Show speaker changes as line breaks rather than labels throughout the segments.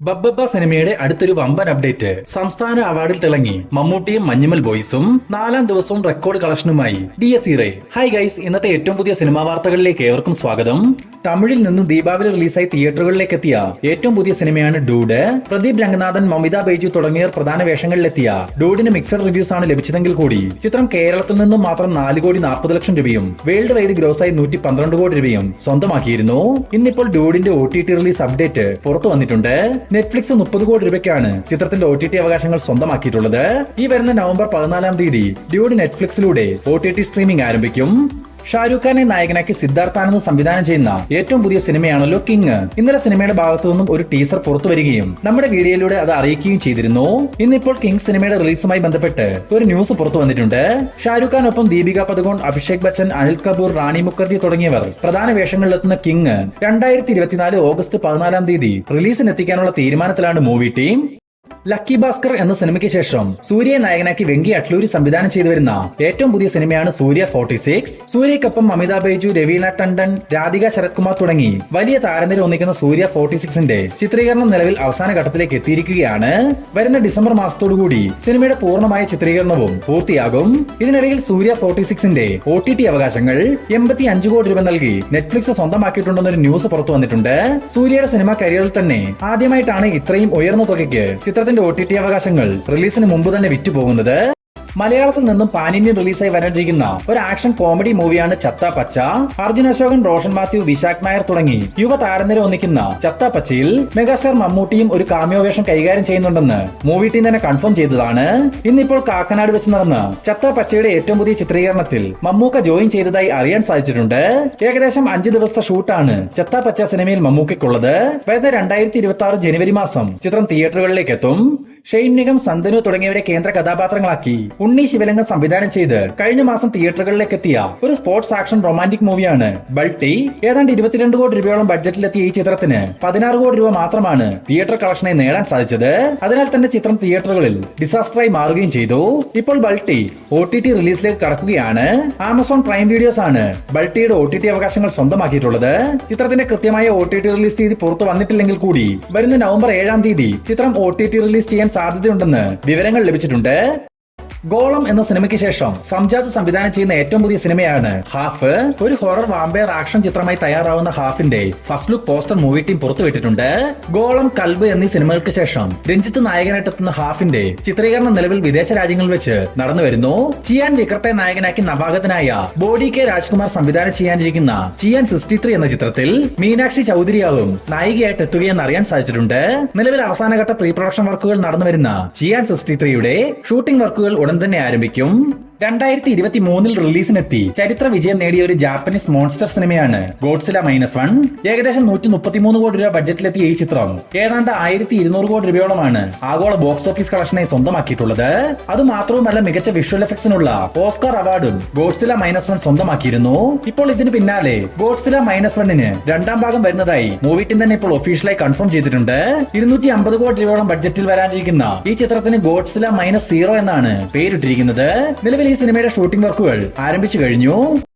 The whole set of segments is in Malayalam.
ബബ്ബബ്ബ സിനിമയുടെ അടുത്തൊരു വമ്പൻ അപ്ഡേറ്റ്. സംസ്ഥാന അവാർഡിൽ തിളങ്ങി മമ്മൂട്ടിയും മഞ്ഞുമൽ ബോയ്സും 4ാം ദിവസവും റെക്കോർഡ് കളക്ഷനുമായി DS ഹീറോ. ഹായ് ഗൈസ്, ഇന്നത്തെ ഏറ്റവും പുതിയ സിനിമാ വാർത്തകളിലേക്ക് ഏവർക്കും സ്വാഗതം. തമിഴിൽ നിന്നും ദീപാവലി റിലീസായി തിയേറ്ററുകളിലേക്ക് എത്തിയ ഏറ്റവും പുതിയ സിനിമയാണ് ഡൂഡ്. പ്രദീപ് രംഗനാഥൻ, മമിത ബൈജു തുടങ്ങിയവർ പ്രധാന വേഷങ്ങളിലെത്തിയ ഡൂഡിന് മിക്സഡ് റിവ്യൂസ് ആണ് ലഭിച്ചതെങ്കിൽ കൂടി ചിത്രം കേരളത്തിൽ നിന്നും മാത്രം 4,40,00,000 രൂപയും വേൾഡ് വൈഡ് ഗ്രോസായി 112 കോടി രൂപയും സ്വന്തമാക്കിയിരുന്നു. ഇന്നിപ്പോൾ ഡൂഡിന്റെ OTT റിലീസ് അപ്ഡേറ്റ് പുറത്തു വന്നിട്ടുണ്ട്. നെറ്റ്ഫ്ലിക്സ് 30 കോടി രൂപയ്ക്കാണ് ചിത്രത്തിന്റെ OTT അവകാശങ്ങൾ സ്വന്തമാക്കിയിട്ടുള്ളത്. ഈ വരുന്ന നവംബർ 14-ാം തീയതി ഡ്യൂഡ് നെറ്റ്ഫ്ലിക്സിലൂടെ OTT സ്ട്രീമിംഗ് ആരംഭിക്കും. ഷാരൂഖ് ഖാനെ നായകനാക്കി സിദ്ധാർത്ഥ് ആനന്ദ് സംവിധാനം ചെയ്യുന്ന ഏറ്റവും പുതിയ സിനിമയാണല്ലോ കിങ്. ഇന്നലെ സിനിമയുടെ ഭാഗത്തു നിന്നും ഒരു ടീസർ പുറത്തു വരികയും നമ്മുടെ വീഡിയോയിലൂടെ അത് അറിയിക്കുകയും ചെയ്തിരുന്നു. ഇന്നിപ്പോൾ കിങ് സിനിമയുടെ റിലീസുമായി ബന്ധപ്പെട്ട് ഒരു ന്യൂസ് പുറത്തു വന്നിട്ടുണ്ട്. ഷാരൂഖ് ഖാനൊപ്പം ദീപിക പദുകോൺ, അഭിഷേക് ബച്ചൻ, അനിൽ കപൂർ, റാണി മുഖർജി തുടങ്ങിയവർ പ്രധാന വേഷങ്ങളിലെത്തുന്ന കിങ് 2024 ഓഗസ്റ്റ് 14-ാം തീയതി റിലീസിനെത്തിക്കാനുള്ള തീരുമാനത്തിലാണ് മൂവി ടീം. ലക്കി ഭാസ്കർ എന്ന സിനിമയ്ക്ക് ശേഷം സൂര്യയെ നായകനാക്കി വെങ്കി അട്ലൂരി സംവിധാനം ചെയ്തു വരുന്ന ഏറ്റവും പുതിയ സിനിമയാണ് സൂര്യ 46. സൂര്യയ്ക്കൊപ്പം മമിത ബൈജു, രവീന ടണ്ടൻ, രാധിക ശരത് കുമാർ തുടങ്ങി വലിയ താരനിര ഒന്നിക്കുന്ന സൂര്യ 46ന്റെ ചിത്രീകരണം നിലവിൽ അവസാന ഘട്ടത്തിലേക്ക് എത്തിയിരിക്കുകയാണ്. വരുന്ന ഡിസംബർ മാസത്തോടുകൂടി സിനിമയുടെ പൂർണ്ണമായ ചിത്രീകരണവും പൂർത്തിയാകും. ഇതിനിടയിൽ സൂര്യ 46ന്റെ OTT അവകാശങ്ങൾ 85 കോടി രൂപ നൽകി നെറ്റ്ഫ്ലിക്സ് സ്വന്തമാക്കിയിട്ടുണ്ടെന്നൊരു ന്യൂസ് പുറത്തു വന്നിട്ടുണ്ട്. സൂര്യയുടെ സിനിമാ കരിയറിൽ തന്നെ ആദ്യമായിട്ടാണ് ഇത്രയും ഉയർന്ന തുകയ്ക്ക് ചിത്രത്തിന്റെ OTT അവകാശങ്ങൾ റിലീസിന് മുമ്പ് തന്നെ വിറ്റുപോകുന്നത്. മലയാളത്തിൽ നിന്നും പാൻ ഇന്ത്യൻ റിലീസായി വരാനിരിക്കുന്ന ഒരു ആക്ഷൻ കോമഡി മൂവിയാണ് ചത്ത പച്ച. അർജുൻ അശോകൻ, റോഷൻ മാത്യു, വിശാഖ് നായർ തുടങ്ങി യുവ താരനിര ഒന്നിക്കുന്ന ചത്ത പച്ചയിൽ മെഗാസ്റ്റാർ മമ്മൂട്ടിയും ഒരു കാമിയോ വേഷം കൈകാര്യം ചെയ്യുന്നുണ്ടെന്ന് മൂവി ടീം തന്നെ കൺഫേം ചെയ്തതാണ്. ഇന്നിപ്പോൾ കാക്കനാട് വെച്ച് നടന്ന ചത്ത പച്ചയുടെ ഏറ്റവും പുതിയ ചിത്രീകരണത്തിൽ മമ്മൂക്ക ജോയിൻ ചെയ്തതായി അറിയാൻ സാധിച്ചിട്ടുണ്ട്. ഏകദേശം 5 ദിവസത്തെ ഷൂട്ടാണ് ചത്ത പച്ച സിനിമയിൽ മമ്മൂക്കയ്ക്കുള്ളത്. വരുന്ന 2026 ജനുവരി മാസം ചിത്രം തിയേറ്ററുകളിലേക്ക് എത്തും. ഷെയ്ൻ നിഗം, സന്തനു തുടങ്ങിയവരെ കേന്ദ്ര കഥാപാത്രങ്ങളാക്കി ഉണ്ണി ശിവലിംഗം സംവിധാനം ചെയ്ത് കഴിഞ്ഞ മാസം തിയേറ്ററുകളിലേക്ക് എത്തിയ ഒരു സ്പോർട്സ് ആക്ഷൻ റൊമാന്റിക് മൂവിയാണ് ബൾട്ടി. ഏതാണ്ട് 22 കോടി രൂപയോളം ബഡ്ജറ്റിലെത്തിയ ഈ ചിത്രത്തിന് 16 കോടി രൂപ മാത്രമാണ് തിയേറ്റർ കളക്ഷനായി നേടാൻ സാധിച്ചത്. അതിനാൽ തന്നെ ചിത്രം തിയേറ്ററുകളിൽ ഡിസാസ്റ്ററായി മാറുകയും ചെയ്തു. ഇപ്പോൾ ബൾട്ടി OTT റിലീസിലേക്ക് കടക്കുകയാണ്. ആമസോൺ പ്രൈം വീഡിയോസ് ആണ് ബൾട്ടിയുടെ OTT അവകാശങ്ങൾ സ്വന്തമാക്കിയിട്ടുള്ളത്. ചിത്രത്തിന്റെ കൃത്യമായ OTT റിലീസ് തീയതി പുറത്തു വന്നിട്ടില്ലെങ്കിൽ കൂടി വരുന്ന നവംബർ 7-ാം തീയതി ചിത്രം OTT റിലീസ് ചെയ്യാൻ സാധ്യതയുണ്ടെന്ന് വിവരങ്ങൾ ലഭിച്ചിട്ടുണ്ട്. ഗോളം എന്ന സിനിമയ്ക്ക് ശേഷം സംജാത് സംവിധാനം ചെയ്യുന്ന ഏറ്റവും പുതിയ സിനിമയാണ് ഹാഫ്. ഒരു ഹൊറർ വാമ്പയർ ആക്ഷൻ ചിത്രമായി തയ്യാറാവുന്ന ഹാഫിന്റെ first look poster movie team പുറത്തുവിട്ടിട്ടുണ്ട്. ഗോളം, കൽബ് എന്നീ സിനിമകൾക്ക് ശേഷം രഞ്ജിത്ത് നായകനായിട്ടെത്തുന്ന ഹാഫിന്റെ ചിത്രീകരണം നിലവിൽ വിദേശ രാജ്യങ്ങളിൽ വെച്ച് നടന്നുവരുന്നു. ചിയാൻ വിക്രത്തെ നായകനാക്കി നവാഗതനായ ബോഡി കെ രാജ്കുമാർ സംവിധാനം ചെയ്യാനിരിക്കുന്ന ചിയാൻ 63 എന്ന ചിത്രത്തിൽ മീനാക്ഷി ചൌധരിയാവും നായികയായിട്ട് എത്തുകയെന്ന് അറിയാൻ സാധിച്ചിട്ടുണ്ട്. നിലവിൽ അവസാനഘട്ട പ്രീ പ്രൊഡക്ഷൻ വർക്കുകൾ നടന്നുവരുന്ന ചിയാൻ 63യുടെ ഷൂട്ടിംഗ് വർക്കുകൾ ഉടൻ തന്നെ ആരംഭിക്കും. 2023 റിലീസിനെത്തി ചരിത്ര വിജയം നേടിയ ഒരു ജാപ്പനീസ് മോൺസ്റ്റർ സിനിമയാണ് ഗോഡ്സില -1. ഏകദേശം 133 കോടി രൂപ ബഡ്ജറ്റിലെത്തിയ ഈ ചിത്രം ഏതാണ്ട് 1200 കോടി രൂപയോളമാണ് ആഗോള ബോക്സ് ഓഫീസ് കളക്ഷനായി സ്വന്തമാക്കിയിട്ടുള്ളത്. അതുമാത്രവുമല്ല, മികച്ച വിഷ്വൽ എഫക്ട്സിനുള്ള ഓസ്കാർ അവാർഡും ഗോഡ്സില -1 സ്വന്തമാക്കിയിരുന്നു. ഇപ്പോൾ ഇതിന് പിന്നാലെ ഗോഡ്സില -1ന് 2ാം ഭാഗം വരുന്നതായി മൂവി ടീം തന്നെ ഇപ്പോൾ ഒഫീഷ്യലായി കൺഫേം ചെയ്തിട്ടുണ്ട്. 250 കോടി രൂപയോളം ബഡ്ജറ്റിൽ വരാനിരിക്കുന്ന ഈ ചിത്രത്തിന് ഗോഡ്സില -0 എന്നാണ് പേരിട്ടിരിക്കുന്നത്. നിലവിൽ ഈ സിനിമയുടെ ഷൂട്ടിംഗ് വർക്കുകൾ ആരംഭിച്ചു കഴിഞ്ഞു.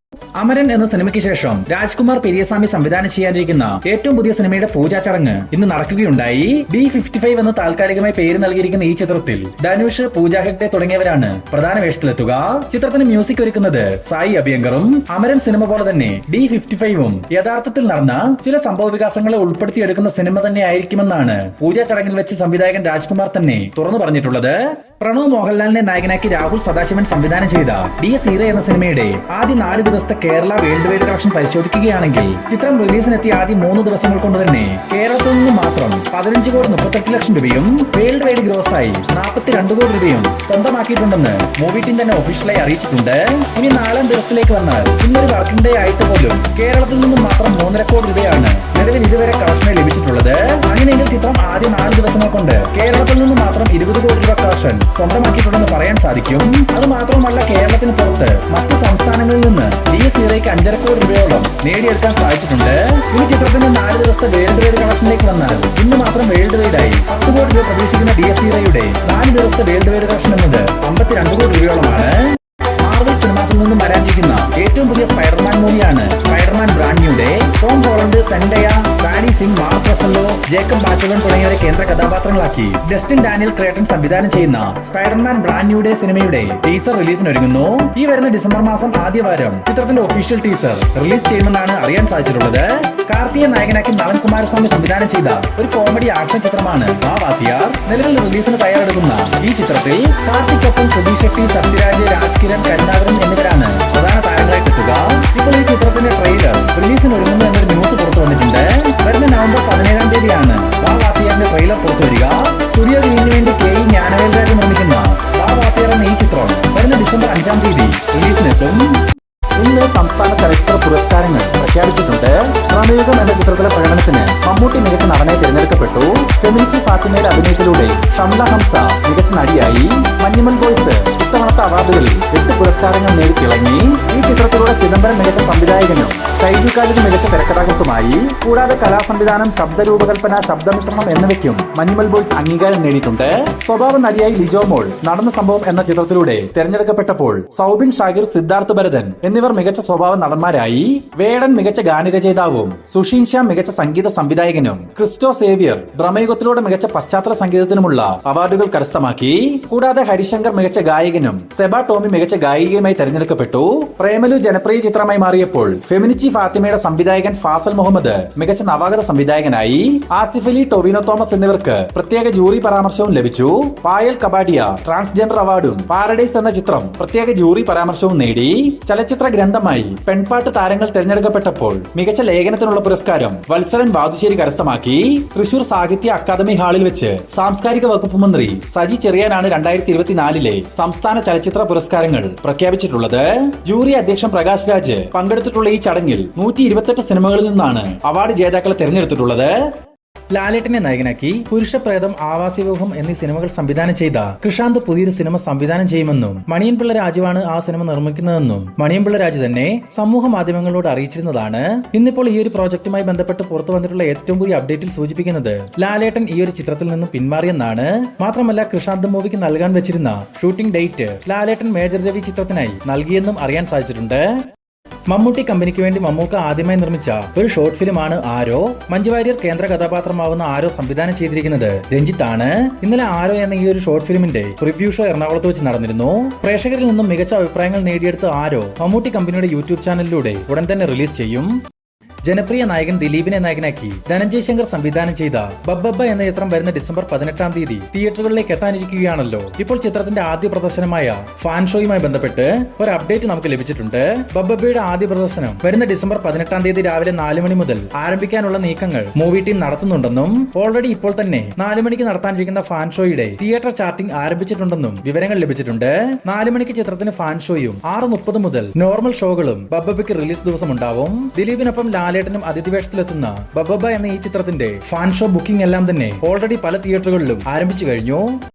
അമരൻ എന്ന സിനിമയ്ക്ക് ശേഷം രാജ്കുമാർ പെരിയസ്വാമി സംവിധാനം ചെയ്യാനിരിക്കുന്ന ഏറ്റവും പുതിയ സിനിമയുടെ പൂജാ ചടങ്ങ് ഇന്ന് നടക്കുകയുണ്ടായി. D55 എന്ന താൽക്കാലികമായി പേര് നൽകിയിരിക്കുന്ന ഈ ചിത്രത്തിൽ ധനുഷ്, പൂജ ഹെഗ്ഡെ തുടങ്ങിയവരാണ് പ്രധാന വേഷത്തിലെത്തുക. ചിത്രത്തിന് മ്യൂസിക് ഒരുക്കുന്നത് സായി അഭ്യങ്കറും. അമരൻ സിനിമ പോലെ തന്നെ D55ഉം യഥാർത്ഥത്തിൽ നടന്ന ചില സംഭവ വികാസങ്ങളെ ഉൾപ്പെടുത്തിയെടുക്കുന്ന സിനിമ തന്നെ ആയിരിക്കുമെന്നാണ് പൂജാ ചടങ്ങിൽ വെച്ച് സംവിധായകൻ രാജ്കുമാർ തന്നെ തുറന്നു പറഞ്ഞിട്ടുള്ളത്. പ്രണവ് മോഹൻലാലിനെ നായകനാക്കി രാഹുൽ സദാശിവൻ സംവിധാനം ചെയ്ത DS ഹീറോ എന്ന സിനിമയുടെ ആദ്യ 4 ദിവസത്തെ കേരള വേൾഡ് വൈഡ് കളക്ഷൻ പരിശോധിക്കുകയാണെങ്കിൽ ചിത്രം റിലീസിനെത്തിയ ആദ്യ 3 ദിവസങ്ങൾ കൊണ്ട് തന്നെ കേരളത്തിൽ നിന്ന് മാത്രം 15,38,00,000 രൂപയും വേൾഡ് വൈഡ് ഗ്രോസായി 42 കോടി രൂപയും സ്വന്തമാക്കിയിട്ടുണ്ടെന്ന് മൂവി ടീം തന്നെ ഒഫീഷ്യലായി അറിയിച്ചിട്ടുണ്ട്. ഇനി 4ാം ദിവസത്തിലേക്ക് വന്നാൽ ഇന്നൊരു വർക്കിംഗ് ഡേ ആയിട്ട് പോലും കേരളത്തിൽ നിന്നും മാത്രം 3.5 കോടി രൂപയാണ് നിലവിൽ ഇതുവരെ കളക്ഷനായി ലഭിച്ചിട്ടുള്ളത്. അങ്ങനെയെങ്കിൽ ചിത്രം ആദ്യ 4 ദിവസങ്ങൾ കൊണ്ട് കേരളത്തിൽ നിന്ന് മാത്രം 20 കോടി രൂപ കളക്ഷൻ സ്വന്തമാക്കിയിട്ടുണ്ടെന്ന് പറയാൻ സാധിക്കും. അത് മാത്രമല്ല, കേരളത്തിന് പുറത്ത് മറ്റു സംസ്ഥാനങ്ങളിൽ നിന്ന് DS ഹീറോയ്ക്ക് 5.5 കോടി രൂപയോളം നേടിയെടുക്കാൻ സാധിച്ചിട്ടുണ്ട്. ഈ ചിത്രത്തിന്റെ 4 ദിവസത്തെ വേൾഡ് വൈഡ് കളക്ഷനിലേക്ക് വന്നാൽ ഇന്ന് മാത്രം വേൾഡ് വൈഡായി 10 കോടി രൂപ പ്രതീക്ഷിക്കുന്ന DS ഹീറോയുടെ 4 ദിവസത്തെ വേൾഡ് വൈഡ് കളക്ഷൻ എന്നത് 52 കോടി രൂപയോളമാണ്. മാർവൽ സിനിമാസിൽ നിന്നും വരാനിരിക്കുന്ന ഏറ്റവും പുതിയ സ്പൈഡർമാൻ മൂവിയാണ് സ്പൈഡർമാൻ ബ്രാൻഡ് ന്യൂയുടെ Tom Holland, Zendaya, Danny Singh, Mark Ruffalo, Jacob Batalon തുടങ്ങിയവരെ കേന്ദ്ര കഥാപാത്രങ്ങളാക്കി ഡസ്റ്റിൻ ഡാനിയൽ ക്രേട്ടൺ സംവിധാനം ചെയ്യുന്ന സ്പൈഡർമാൻ ബ്രാൻഡ് ന്യൂ ഡേ സിനിമയുടെ ടീസർ റിലീസിനൊരുങ്ങുന്നു. ഈ വരുന്ന ഡിസംബർ മാസം ആദ്യവാരം ചിത്രത്തിന്റെ ഒഫീഷ്യൽ ടീസർ റിലീസ് ചെയ്യുമെന്നാണ് അറിയാൻ സാധിച്ചിട്ടുള്ളത്. കാർത്തിയെ നായകനാക്കി നളൻ കുമാരസ്വാമി സംവിധാനം ചെയ്ത ഒരു കോമഡി ആക്ഷൻ ചിത്രമാണ് വാ വാത്തിയാർ. നിലവിൽ റിലീസിന് തയ്യാറെടുക്കുന്ന ഈ ചിത്രത്തിൽ കാർത്തിക്കൊപ്പം സുധീർ ഷെട്ടി, സത്യരാജ്, രാജ് കിരൺ, കരുണാകരൻ എന്നിവരാണ് പ്രധാന താരങ്ങളായിട്ടെത്തുക. ഇപ്പോൾ ഈ ചിത്രത്തിന്റെ ട്രെയിലർ റിലീസിന് ഒരുങ്ങുന്നു എന്നൊരു ന്യൂസ് പുറത്തു വന്നിട്ടുണ്ട്. വരുന്ന നവംബർ 17-ാം തീയതിയാണ് വാ വാത്തിയാറിന്റെ ട്രെയിലർ പുറത്തു വരിക. സ്റ്റുഡിയോ ഗ്രീനിന് വേണ്ടി KE ജ്ഞാനവേൽരാജ് നിർമ്മിക്കുന്ന വാ വാത്തിയാർ എന്ന ഈ ചിത്രം വരുന്ന ഡിസംബർ 5-ാം തീയതി റിലീസിനെത്തും. ഇന്ന് സംസ്ഥാന ചലച്ചിത്ര പുരസ്കാരങ്ങൾ പ്രഖ്യാപിച്ചിട്ടുണ്ട്. പ്രമേയുഗം എന്ന ചിത്രത്തിലെ പ്രകടനത്തിന് മമ്മൂട്ടി മികച്ച നടനെ തിരഞ്ഞെടുക്കപ്പെട്ടു. ഫെമിനിറ്റി ഫാത്തിമയുടെ അഭിനയത്തിലൂടെ ഷംല ഹംസ മികച്ച നടിയായി. മഞ്ഞുമൽ ബോയ്സ് ഇത്തവണത്തെ അവാർഡുകളിൽ 8 പുരസ്കാരങ്ങൾ നേടി തിളങ്ങി. ഈ ചിത്രത്തിലൂടെ ചിദംബരം മികച്ച സംവിധായകനും ഷൈജു കാലിന് മികച്ച തിരക്കഥാകൃത്തുമായി. കൂടാതെ കലാസംവിധാനം, ശബ്ദരൂപകൽപ്പന, ശബ്ദമിശ്രണം എന്നിവയ്ക്കും മഞ്ഞുമൽ ബോയ്സ് അംഗീകാരം നേടിയിട്ടുണ്ട്. സ്വഭാവ നടിയായി ലിജോ മോൾ നടന്ന സംഭവം എന്ന ചിത്രത്തിലൂടെ തിരഞ്ഞെടുക്കപ്പെട്ടപ്പോൾ സൗബിൻ ഷാഹിർ, സിദ്ധാർത്ഥ് ഭരതൻ എന്നിവർ മികച്ച സ്വഭാവ നടന്മാരായി. വേടൻ മികച്ച ഗാനരചയിതാവും സുഷീൻ ശ്യാം മികച്ച സംഗീത സംവിധായകനും ക്രിസ്റ്റോ സേവിയർ ഭ്രമയുഗത്തിലൂടെ മികച്ച പശ്ചാത്തല സംഗീതത്തിനുമുള്ള അവാർഡുകൾ കരസ്ഥമാക്കി. കൂടാതെ ഹരിശങ്കർ മികച്ച ഗായകനും സെബ ടോമി മികച്ച ഗായികയുമായി തെരഞ്ഞെടുക്കപ്പെട്ടു. പ്രേമലു ജനപ്രിയ ചിത്രമായി മാറിയപ്പോൾ ഫെമിനിറ്റി ഫാത്തിമയുടെ സംവിധായകൻ ഫാസൽ മുഹമ്മദ് മികച്ച നവാഗത സംവിധായകനായി. ആസിഫ് അലി, ടൊവിനോ തോമസ് എന്നിവർക്ക് പ്രത്യേക ജൂറി പരാമർശവും ലഭിച്ചു. പായൽ കബാഡിയ ട്രാൻസ്ജെൻഡർ അവാർഡും പാരഡൈസ് എന്ന ചിത്രം പ്രത്യേക ജൂറി പരാമർശവും നേടി. ചലച്ചിത്ര ഗ്രന്ഥമായി പെൺപാട്ട് താരങ്ങൾ തെരഞ്ഞെടുക്കപ്പെട്ടപ്പോൾ മികച്ച ലേഖനത്തിനുള്ള പുരസ്കാരം വത്സരൻ വാതുശ്ശേരി കരസ്ഥമാക്കി. തൃശൂർ സാഹിത്യ അക്കാദമി ഹാളിൽ വെച്ച് സാംസ്കാരിക വകുപ്പ് മന്ത്രി സജി ചെറിയാനാണ് 2024-ലെ സംസ്ഥാന ചലച്ചിത്ര പുരസ്കാരങ്ങൾ പ്രഖ്യാപിച്ചിട്ടുള്ളത്. ജൂറി അധ്യക്ഷൻ പ്രകാശ് രാജ് പങ്കെടുത്തിട്ടുള്ള ഈ ചടങ്ങിൽ 128 സിനിമകളിൽ നിന്നാണ് അവാർഡ് ജേതാക്കളെ തെരഞ്ഞെടുത്തിട്ടുള്ളത്. ലാലേട്ടനെ നായകനാക്കി പുരുഷപ്രേതം, ആവാസവ്യൂഹം എന്നീ സിനിമകൾ സംവിധാനം ചെയ്ത കൃഷാന്ത് പുതിയൊരു സിനിമ സംവിധാനം ചെയ്യുമെന്നും മണിയൻപിള്ള രാജുവാണ് ആ സിനിമ നിർമ്മിക്കുന്നതെന്നും മണിയൻപിള്ള രാജു തന്നെ സമൂഹ മാധ്യമങ്ങളോട് അറിയിച്ചിരുന്നതാണ്. ഇന്നിപ്പോൾ ഈ ഒരു പ്രോജക്റ്റുമായി ബന്ധപ്പെട്ട് പുറത്തു വന്നിട്ടുള്ള ഏറ്റവും പുതിയ അപ്ഡേറ്റിൽ സൂചിപ്പിക്കുന്നത് ലാലേട്ടൻ ഈ ഒരു ചിത്രത്തിൽ നിന്നും പിന്മാറിയെന്നാണ്. മാത്രമല്ല കൃഷാന്ത് മൂവിക്ക് നൽകാൻ വെച്ചിരുന്ന ഷൂട്ടിംഗ് ഡേറ്റ് ലാലേട്ടൻ മേജർ രവി ചിത്രത്തിനായി നൽകിയെന്നും അറിയാൻ സാധിച്ചിട്ടുണ്ട്. മമ്മൂട്ടി കമ്പനിക്ക് വേണ്ടി മമ്മൂക്ക ആദ്യമായി നിർമ്മിച്ച ഒരു ഷോർട്ട് ഫിലിമാണ് ആരോ. മഞ്ജു വാര്യർ കേന്ദ്ര കഥാപാത്രമാവുന്ന ആരോ സംവിധാനം ചെയ്തിരിക്കുന്നത് രഞ്ജിത്താണ്. ഇന്നലെ ആരോ എന്ന ഈ ഒരു ഷോർട്ട് ഫിലിമിന്റെ പ്രിവ്യൂ ഷോ എറണാകുളത്ത് വെച്ച് നടന്നിരുന്നു. പ്രേക്ഷകരിൽ നിന്നും മികച്ച അഭിപ്രായങ്ങൾ നേടിയെടുത്ത ആരോ മമ്മൂട്ടി കമ്പനിയുടെ യൂട്യൂബ് ചാനലിലൂടെ ഉടൻ തന്നെ റിലീസ് ചെയ്യും. ജനപ്രിയ നായകൻ ദിലീപിനെ നായകനാക്കി ധനഞ്ജയ് ശങ്കർ സംവിധാനം ചെയ്ത ബബ്ബബ്ബ എന്ന ചിത്രം വരുന്ന ഡിസംബർ 18-ാം തീയതി തിയേറ്ററുകളിലേക്ക് എത്താനിരിക്കുകയാണല്ലോ. ഇപ്പോൾ ചിത്രത്തിന്റെ ആദ്യ പ്രദർശനമായ ഫാൻ ഷോയുമായി ബന്ധപ്പെട്ട് ഒരു അപ്ഡേറ്റ് നമുക്ക് ലഭിച്ചിട്ടുണ്ട്. ബബ്ബബ്ബയുടെ ആദ്യ പ്രദർശനം വരുന്ന ഡിസംബർ 18-ാം തീയതി രാവിലെ 4 മണി മുതൽ ആരംഭിക്കാനുള്ള നീക്കങ്ങൾ മൂവി ടീം നടത്തുന്നുണ്ടെന്നും ഓൾറെഡി ഇപ്പോൾ തന്നെ 4 മണിക്ക് നടത്താനിരിക്കുന്ന ഫാൻ ഷോയുടെ തിയേറ്റർ ചാർട്ടിംഗ് ആരംഭിച്ചിട്ടുണ്ടെന്നും വിവരങ്ങൾ ലഭിച്ചിട്ടുണ്ട്. 4 മണിക്ക് ചിത്രത്തിന് ഫാൻ ഷോയും 6:30 മുതൽ നോർമൽ ഷോകളും ബബ്ബബ്ബയ്ക്ക് റിലീസ് ദിവസം ഉണ്ടാവും. ദിലീപിനൊപ്പം ലാലേട്ടനും അതിഥിവേഷത്തിലെത്തുന്ന ബബ്ബബ്ബ എന്ന ഈ ചിത്രത്തിന്റെ ഫാൻ ഷോ ബുക്കിംഗ് എല്ലാം തന്നെ ഓൾറെഡി പല തിയേറ്ററുകളിലും ആരംഭിച്ചു കഴിഞ്ഞു.